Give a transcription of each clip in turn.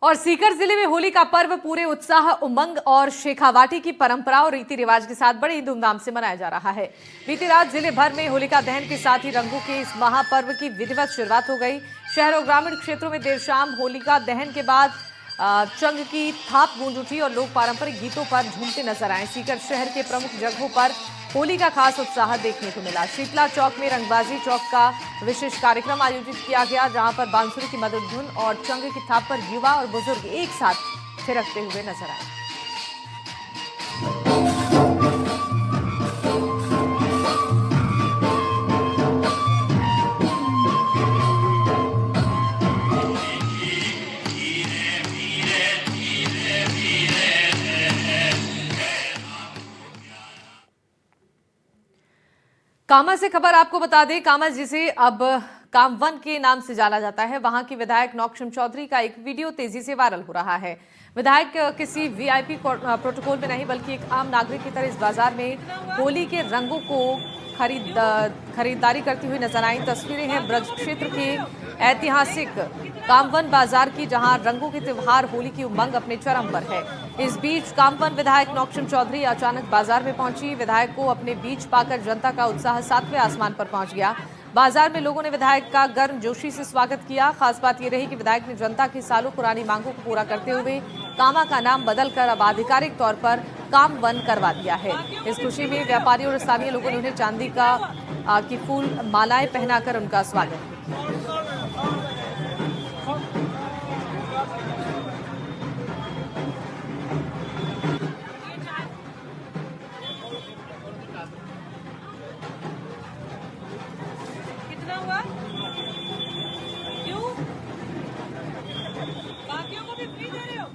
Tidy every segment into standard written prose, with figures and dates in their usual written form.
और सीकर जिले में होली का पर्व पूरे उत्साह, उमंग और शेखावाटी की परंपरा और रीति रिवाज के साथ बड़े ही धूमधाम से मनाया जा रहा है। बीती रात जिले भर में होलिका दहन के साथ ही रंगों के इस महापर्व की विधिवत शुरुआत हो गई। शहर और ग्रामीण क्षेत्रों में देर शाम होलिका दहन के बाद चंग की थाप गूंज उठी और लोग पारंपरिक गीतों पर झूमते नजर आए। सीकर शहर के प्रमुख जगहों पर होली का खास उत्साह देखने को मिला। शीतला चौक में रंगबाजी चौक का विशेष कार्यक्रम आयोजित किया गया, जहां पर बांसुरी की मधुर धुन और चंग की थाप पर युवा और बुजुर्ग एक साथ थिरकते हुए नजर आए। कामा से खबर आपको बता दें, कामा जिसे अब कामवन के नाम से जाना जाता है, वहां की विधायक नौक्षम चौधरी का एक वीडियो तेजी से वायरल हो रहा है। विधायक किसी वीआईपी प्रोटोकॉल में नहीं बल्कि एक आम नागरिक की तरह इस बाजार में होली के रंगों को खरीदारी करती हुई नजर आई। तस्वीरें हैं ब्रज क्षेत्र के ऐतिहासिक कामवन बाजार की, जहां रंगों के त्योहार होली की उमंग अपने चरम पर है। इस बीच कामवन विधायक नौक्षम चौधरी अचानक बाजार में पहुंची। विधायक को अपने बीच पाकर जनता का उत्साह 7वें आसमान पर पहुंच गया। बाजार में लोगों ने विधायक का गर्मजोशी से स्वागत किया। खास बात यह रही कि विधायक ने जनता की सालों पुरानी मांगों को पूरा करते हुए कामा का नाम बदलकर अब आधिकारिक तौर पर कामवन करवा दिया है। इस खुशी में व्यापारी और स्थानीय लोगों ने उन्हें चांदी की फूल मालाएं पहनाकर उनका स्वागत किया। कितना हुआ? क्यों? बाकियों को भी फ्री दे रहे हो?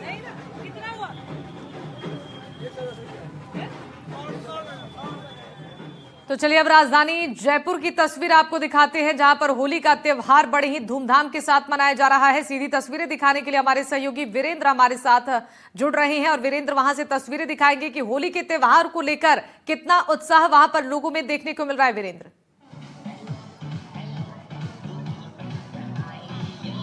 नहीं ना? कितना हुआ? तो चलिए अब राजधानी जयपुर की तस्वीर आपको दिखाते हैं, जहां पर होली का त्योहार बड़े ही धूमधाम के साथ मनाया जा रहा है। सीधी तस्वीरें दिखाने के लिए हमारे सहयोगी वीरेंद्र हमारे साथ जुड़ रहे हैं और वीरेंद्र वहां से तस्वीरें दिखाएंगे कि होली के त्योहार को लेकर कितना उत्साह वहां पर लोगों में देखने को मिल रहा है। वीरेंद्र,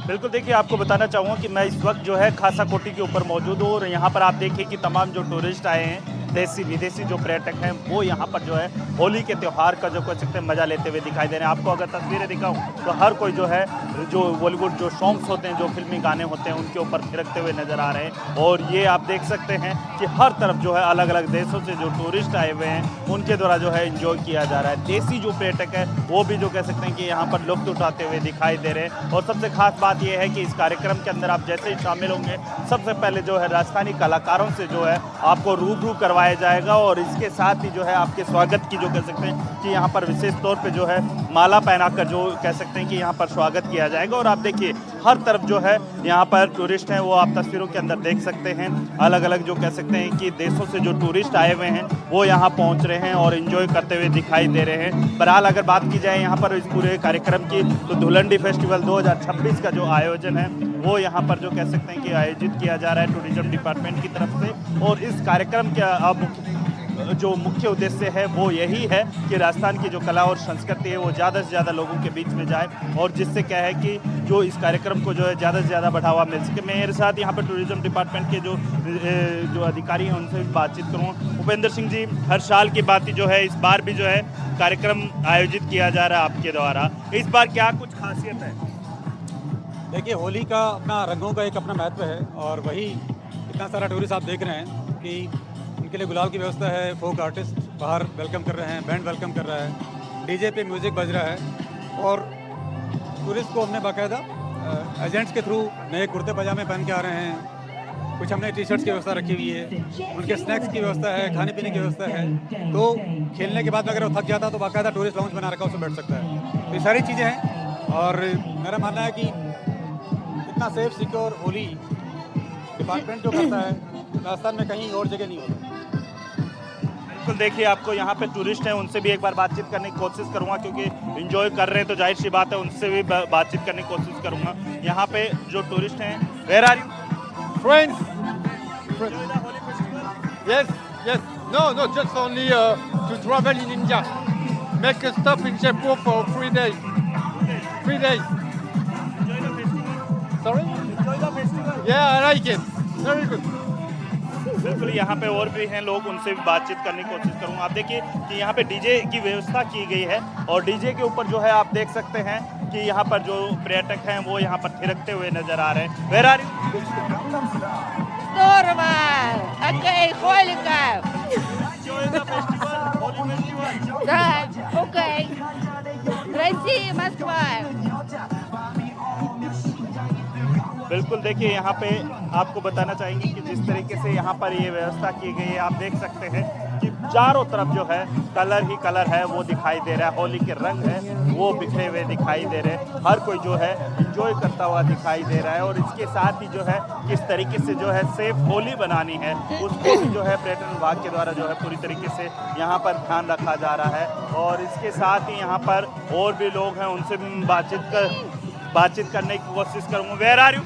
बिल्कुल, देखिए आपको बताना चाहूँगा कि मैं इस वक्त जो है खासा कोटी के ऊपर मौजूद हूँ और यहाँ पर आप देखिए कि तमाम जो टूरिस्ट आए हैं, देसी विदेशी जो पर्यटक हैं, वो यहाँ पर जो है होली के त्यौहार का जो कह सकते हैं मजा लेते हुए दिखाई दे रहे हैं। आपको अगर तस्वीरें दिखाऊं तो हर कोई जो है जो बॉलीवुड जो सॉन्ग्स होते हैं, जो फिल्मी गाने होते हैं, उनके ऊपर थिरकते हुए नजर आ रहे हैं। और ये आप देख सकते हैं कि हर तरफ जो है अलग अलग देशों से जो टूरिस्ट आए हुए हैं, उनके द्वारा जो है इंजॉय किया जा रहा है। देसी जो पर्यटक है वो भी जो कह सकते हैं कि यहाँ पर लुत्फ उठाते हुए दिखाई दे रहे हैं। और सबसे खास बात यह है कि इस कार्यक्रम के अंदर आप जैसे ही शामिल होंगे, सबसे पहले जो है राजस्थानी कलाकारों से जो है आपको रूबरू करवाया जाएगा और इसके साथ ही जो है आपके स्वागत की जो कह सकते हैं कि यहाँ पर विशेष तौर पे जो है माला पहनाकर जो कह सकते हैं कि यहाँ पर स्वागत किया जाएगा। और आप देखिए हर तरफ जो है यहाँ पर टूरिस्ट हैं, वो आप तस्वीरों के अंदर देख सकते हैं। अलग अलग जो कह सकते हैं कि देशों से जो टूरिस्ट आए हुए हैं वो यहाँ पहुँच रहे हैं और इंजॉय करते हुए दिखाई दे रहे हैं। बहरहाल अगर बात की जाए यहाँ पर इस पूरे कार्यक्रम की, तो धुलंडी फेस्टिवल 2026 का जो आयोजन है वो यहाँ पर जो कह सकते हैं कि आयोजित किया जा रहा है टूरिज्म डिपार्टमेंट की तरफ से। और इस कार्यक्रम के जो मुख्य उद्देश्य है वो यही है कि राजस्थान की जो कला और संस्कृति है वो ज़्यादा से ज़्यादा लोगों के बीच में जाए और जिससे क्या है कि जो इस कार्यक्रम को जो है ज़्यादा से ज़्यादा बढ़ावा मिल सके। मेरे साथ यहाँ पर टूरिज्म डिपार्टमेंट के जो अधिकारी हैं उनसे भी बातचीत करूँ। उपेंद्र सिंह जी, हर साल की बात जो है इस बार भी जो है कार्यक्रम आयोजित किया जा रहा है आपके द्वारा, इस बार क्या कुछ खासियत है? देखिए, होली का अपना रंगों का एक अपना महत्व है और वही इतना सारा टूरिस्ट आप देख रहे हैं कि उनके लिए गुलाल की व्यवस्था है। फोक आर्टिस्ट बाहर वेलकम कर रहे हैं, बैंड वेलकम कर रहा है, डीजे पे म्यूज़िक बज रहा है और टूरिस्ट को हमने बाकायदा एजेंट्स के थ्रू नए कुर्ते पजामे पहन के आ रहे हैं। कुछ हमने टी शर्ट्स की व्यवस्था रखी हुई है, उनके स्नैक्स की व्यवस्था है, खाने पीने की व्यवस्था है। तो खेलने के बाद अगर वो थक जाता तो बाकायदा टूरिस्ट लाउंज बना रखा, उसमें बैठ सकता है। तो ये सारी चीज़ें हैं और मेरा मानना है कि इतना सेफ सिक्योर होली डिपार्टमेंट जो करता है राजस्थान में कहीं और जगह नहीं होता। बिल्कुल, देखिए आपको यहाँ पे टूरिस्ट हैं, उनसे भी एक बार बातचीत करने की कोशिश करूँगा क्योंकि एंजॉय कर रहे हैं तो जाहिर सी बात है उनसे भी बातचीत करने की कोशिश करूँगा। यहाँ पे जो टूरिस्ट हैं, where are you? Friends. Yes, yes. No, just only to travel in India. Make a stop in Jaipur for 3 days. 3 days. Enjoy the festival. Sorry? Enjoy the festival. Yeah, I like it. Very good. बिल्कुल यहाँ पे और भी हैं लोग, उनसे भी बातचीत करने की कोशिश करूँगा। आप देखिए कि यहाँ पे डीजे की व्यवस्था की गई है और डीजे के ऊपर जो है आप देख सकते हैं कि यहाँ पर जो पर्यटक हैं वो यहाँ पर थिरकते हुए नजर आ रहे हैं। Where are you? Normal. Okay, Holika. Enjoy the festival, Holi festival. Да, окей. Россия, Москва. बिल्कुल देखिए यहाँ पे आपको बताना चाहेंगे कि जिस तरीके से यहाँ पर ये व्यवस्था की गई है, आप देख सकते हैं कि चारों तरफ जो है कलर ही कलर है वो दिखाई दे रहा है। होली के रंग है वो बिखरे हुए दिखाई दे रहे हैं। हर कोई जो है एंजॉय करता हुआ दिखाई दे रहा है और इसके साथ ही जो है किस तरीके से जो है सेफ होली बनानी है उसको भी जो है पर्यटन विभाग के द्वारा जो है पूरी तरीके से यहाँ पर ध्यान रखा जा रहा है। और इसके साथ ही यहाँ पर और भी लोग हैं, उनसे भी बातचीत करने की कोशिश करूँगा। Where are you?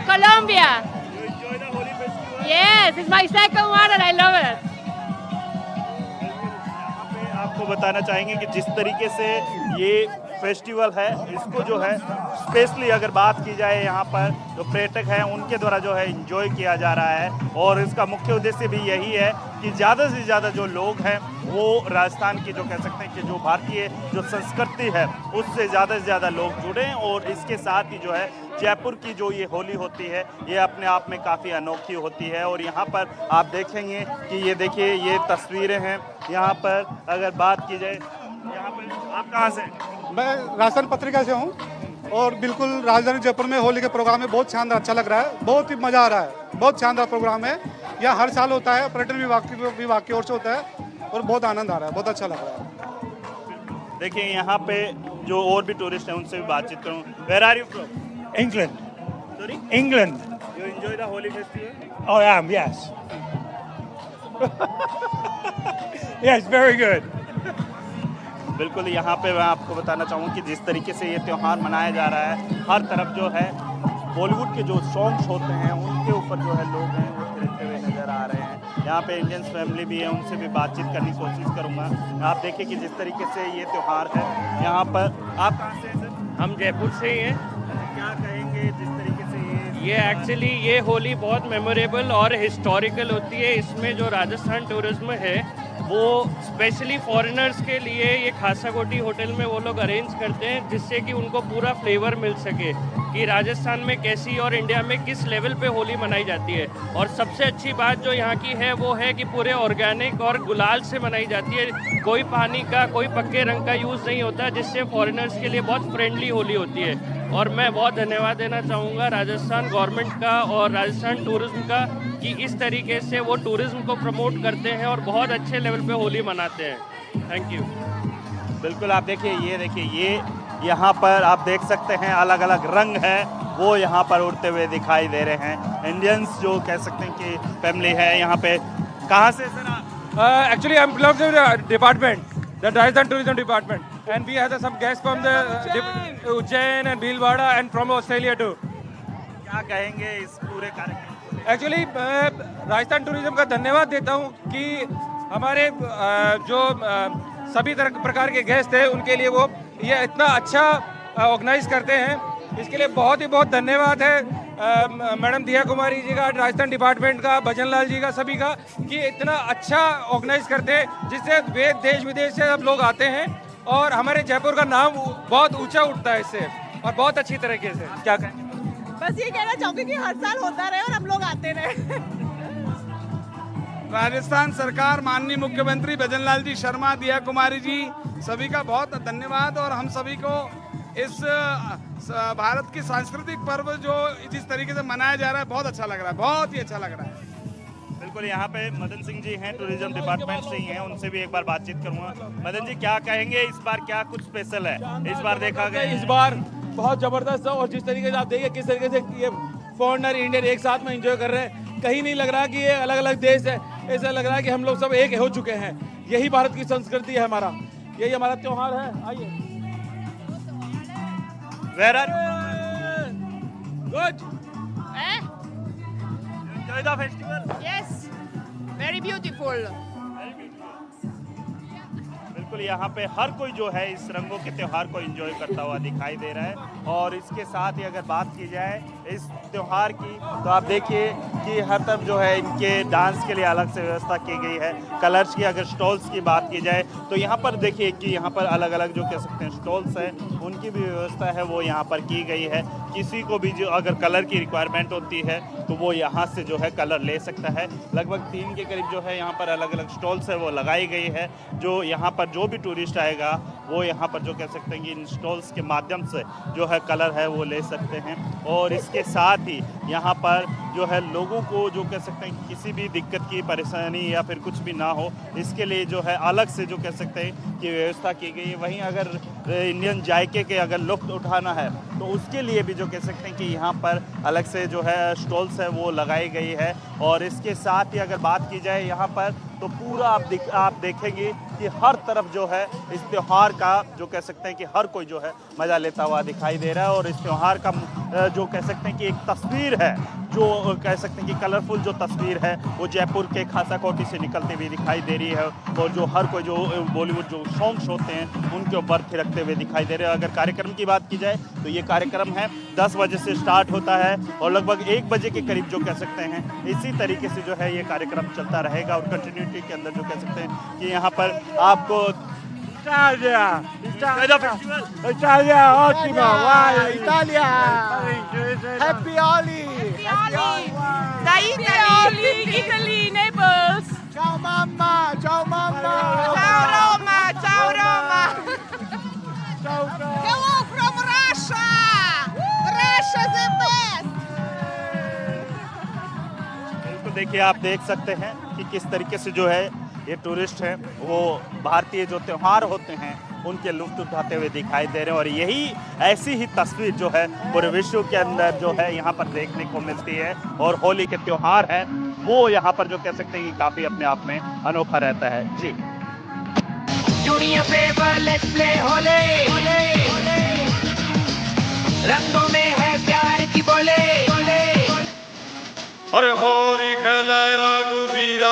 Colombia. You enjoy the Holi festival? Yes, it's my second one and I love it. यहाँ पे आपको बताना चाहेंगे कि जिस तरीके से ये फेस्टिवल है इसको जो है स्पेशली अगर बात की जाए यहाँ पर जो पर्यटक हैं उनके द्वारा जो है एंजॉय किया जा रहा है और इसका मुख्य उद्देश्य भी यही है कि ज़्यादा से ज़्यादा जो लोग हैं वो राजस्थान की जो कह सकते हैं कि जो भारतीय जो संस्कृति है उससे ज़्यादा से ज़्यादा लोग जुड़ें। और इसके साथ ही जो है जयपुर की जो ये होली होती है ये अपने आप में काफ़ी अनोखी होती है। और यहाँ पर आप देखेंगे कि ये देखिए ये तस्वीरें हैं। यहाँ पर अगर बात की जाए, यहाँ पर आप कहाँ से? मैं राजस्थान पत्रिका से हूँ और बिल्कुल राजधानी जयपुर में होली के प्रोग्राम में बहुत शानदार अच्छा लग रहा है, बहुत ही मज़ा आ रहा है। बहुत शानदार प्रोग्राम है, यह हर साल होता है, पर्यटन विभाग की ओर से होता है और बहुत आनंद आ रहा है, बहुत अच्छा लग रहा है। देखिए यहाँ पे जो और भी टूरिस्ट हैं उनसे भी बातचीत करूँ। Where are you from? England. Sorry? England. You enjoy the Holi festival? Oh, I am, yes. Yes, very good. बिल्कुल यहाँ पे मैं आपको बताना चाहूँगा कि जिस तरीके से ये त्यौहार मनाया जा रहा है हर तरफ जो है बॉलीवुड के जो सॉन्ग्स होते हैं उनके ऊपर जो है लोग हैं वो थिरकते हुए नज़र आ रहे हैं। यहाँ पे इंडियंस फैमिली भी है, उनसे भी बातचीत करने की कोशिश करूँगा। आप देखिए कि जिस तरीके से ये त्यौहार है यहाँ पर। आप कहाँ से हैं सर? हम जयपुर से ही हैं। क्या कहेंगे जिस तरीके से ये एक्चुअली ये होली बहुत मेमोरेबल और हिस्टोरिकल होती है। इसमें जो राजस्थान टूरिज्म है वो स्पेशली फॉरेनर्स के लिए ये खासाकोटी होटल में वो लोग अरेंज करते हैं जिससे कि उनको पूरा फ्लेवर मिल सके कि राजस्थान में कैसी और इंडिया में किस लेवल पे होली मनाई जाती है। और सबसे अच्छी बात जो यहाँ की है वो है कि पूरे ऑर्गेनिक और गुलाल से मनाई जाती है। कोई पानी का कोई पक्के रंग का यूज़ नहीं होता जिससे फॉरेनर्स के लिए बहुत फ्रेंडली होली होती है। और मैं बहुत धन्यवाद देना चाहूँगा राजस्थान गवर्नमेंट का और राजस्थान टूरिज्म का कि इस तरीके से वो टूरिज्म को प्रमोट करते हैं और बहुत अच्छे लेवल पे होली मनाते हैं। Thank you. बिल्कुल आप देखिए ये यहाँ पर आप देख सकते हैं अलग अलग रंग है वो यहाँ पर उड़ते हुए दिखाई दे रहे हैं। इंडियंस जो कह सकते हैं कि फैमिली है यहाँ पे। कहाँ से सर आप? Actually, I'm belong to the department, the Rajasthan Tourism Department, and we have some guests from the Ujjain and Bhilwara and from Australia too. क्या कहेंगे इस पूरे कार्यक्रम को लेकर? एक्चुअली राजस्थान टूरिज्म का धन्यवाद देता हूँ कि हमारे जो सभी तरह प्रकार के गेस्ट हैं उनके लिए वो ये इतना अच्छा ऑर्गेनाइज करते हैं। इसके लिए बहुत ही बहुत धन्यवाद है मैडम दिया कुमारी जी का, राजस्थान डिपार्टमेंट का, भजन लाल जी का, सभी का कि इतना अच्छा ऑर्गेनाइज करते हैं जिससे देश विदेश से सब लोग आते हैं और हमारे जयपुर का नाम बहुत ऊंचा उठता है इससे और बहुत अच्छी तरीके से। क्या कहें? बस ये कहना चाहूंगी कि हर साल होता रहे और हम लोग आते रहे। राजस्थान सरकार, माननीय मुख्यमंत्री भजन लाल जी शर्मा, दिया कुमारी जी, सभी का बहुत धन्यवाद। और हम सभी को इस भारत की सांस्कृतिक पर्व जो जिस तरीके से मनाया जा रहा है बहुत अच्छा लग रहा है, बहुत ही अच्छा लग रहा है। बिल्कुल यहाँ पे मदन सिंह जी हैं, टूरिज्म डिपार्टमेंट से ही हैं, उनसे भी एक बार बातचीत करूँगा। मदन जी क्या कहेंगे इस बार क्या कुछ स्पेशल है इस बार देखा गया? इस बार बहुत जबरदस्त है और जिस तरीके से आप देखिए किस तरीके से ये फॉरेनर इंडियन एक साथ में एंजॉय कर रहे हैं। कहीं नहीं लग रहा कि ये अलग अलग देश है, ऐसा लग रहा है कि हम लोग सब एक हो चुके हैं। यही भारत की संस्कृति है, हमारा यही हमारा त्योहार है। आइए। Where are you? Good. Enjoy the festival. Yes, very beautiful. बिल्कुल बिल्कुल यहाँ पे हर कोई जो है इस रंगों के त्यौहार को एंजॉय करता हुआ दिखाई दे रहा है। और इसके साथ ही अगर बात की जाए इस त्यौहार की, तो आप देखिए कि हर तरफ जो है इनके डांस के लिए अलग से व्यवस्था की गई है। कलर्स की अगर स्टॉल्स की बात की जाए तो यहाँ पर देखिए कि यहाँ पर अलग अलग जो कह सकते हैं स्टॉल्स हैं, उनकी भी व्यवस्था है वो यहाँ पर की गई है। किसी को भी जो अगर कलर की रिक्वायरमेंट होती है तो वो यहाँ से जो है कलर ले सकता है। लगभग 3 के करीब जो है यहाँ पर अलग अलग स्टॉल्स है वो लगाई गई है, जो यहाँ पर जो भी टूरिस्ट आएगा वो यहाँ पर जो कह सकते हैं कि इन स्टॉल्स के माध्यम से जो है कलर है वो ले सकते हैं। और इसके साथ ही यहाँ पर जो है लोगों को जो कह सकते हैं किसी भी दिक्कत की परेशानी या फिर कुछ भी ना हो, इसके लिए जो है अलग से जो कह सकते हैं कि व्यवस्था की गई है। वहीं अगर इंडियन जायके के अगर लुत्फ़ उठाना है तो उसके लिए भी जो कह सकते हैं कि यहाँ पर अलग से जो है स्टॉल्स है वो लगाई गई है। और इसके साथ ही अगर बात की जाए यहाँ पर तो पूरा आप देखेंगे कि हर तरफ जो है इस त्यौहार का जो कह सकते हैं कि हर कोई जो है मज़ा लेता हुआ दिखाई दे रहा है। और इस त्यौहार का जो कह सकते हैं कि एक तस्वीर है, जो कह सकते हैं कि कलरफुल जो तस्वीर है वो जयपुर के खासा कोठी से निकलती हुई दिखाई दे रही है। और जो हर कोई जो बॉलीवुड जो सॉन्ग्स होते हैं उनके ऊपर थिरकते हुए दिखाई दे रहे हैं। अगर कार्यक्रम की बात की जाए तो ये कार्यक्रम है 10 बजे से स्टार्ट होता है और लगभग 1 बजे के करीब जो कह सकते हैं इसी तरीके से जो है ये कार्यक्रम चलता रहेगा। और कंटिन्यूटी के अंदर जो कह सकते हैं कि यहाँ पर आपको Italia! Italia, ottima! Vai! Italia! Happy Holi! Da Italy, Italy, Naples. Ciao mamma! Ciao mamma! Ciao Roma, ciao Roma. Ciao ciao! Hello from Russia. Russia the best. बिल्कुल देखिए, आप देख सकते हैं कि किस तरीके से जो है ये टूरिस्ट हैं वो भारतीय जो त्यौहार होते हैं उनके लुत्फ़ उठाते हुए दिखाई दे रहे हैं। और यही ऐसी ही तस्वीर जो है पूरे विश्व के अंदर जो है यहाँ पर देखने को मिलती है। और होली के त्यौहार है वो यहाँ पर जो कह सकते हैं कि काफ़ी अपने आप में अनोखा रहता है। जी, रंगों में है प्यार की बोले अरे होली खेले रघुवीरा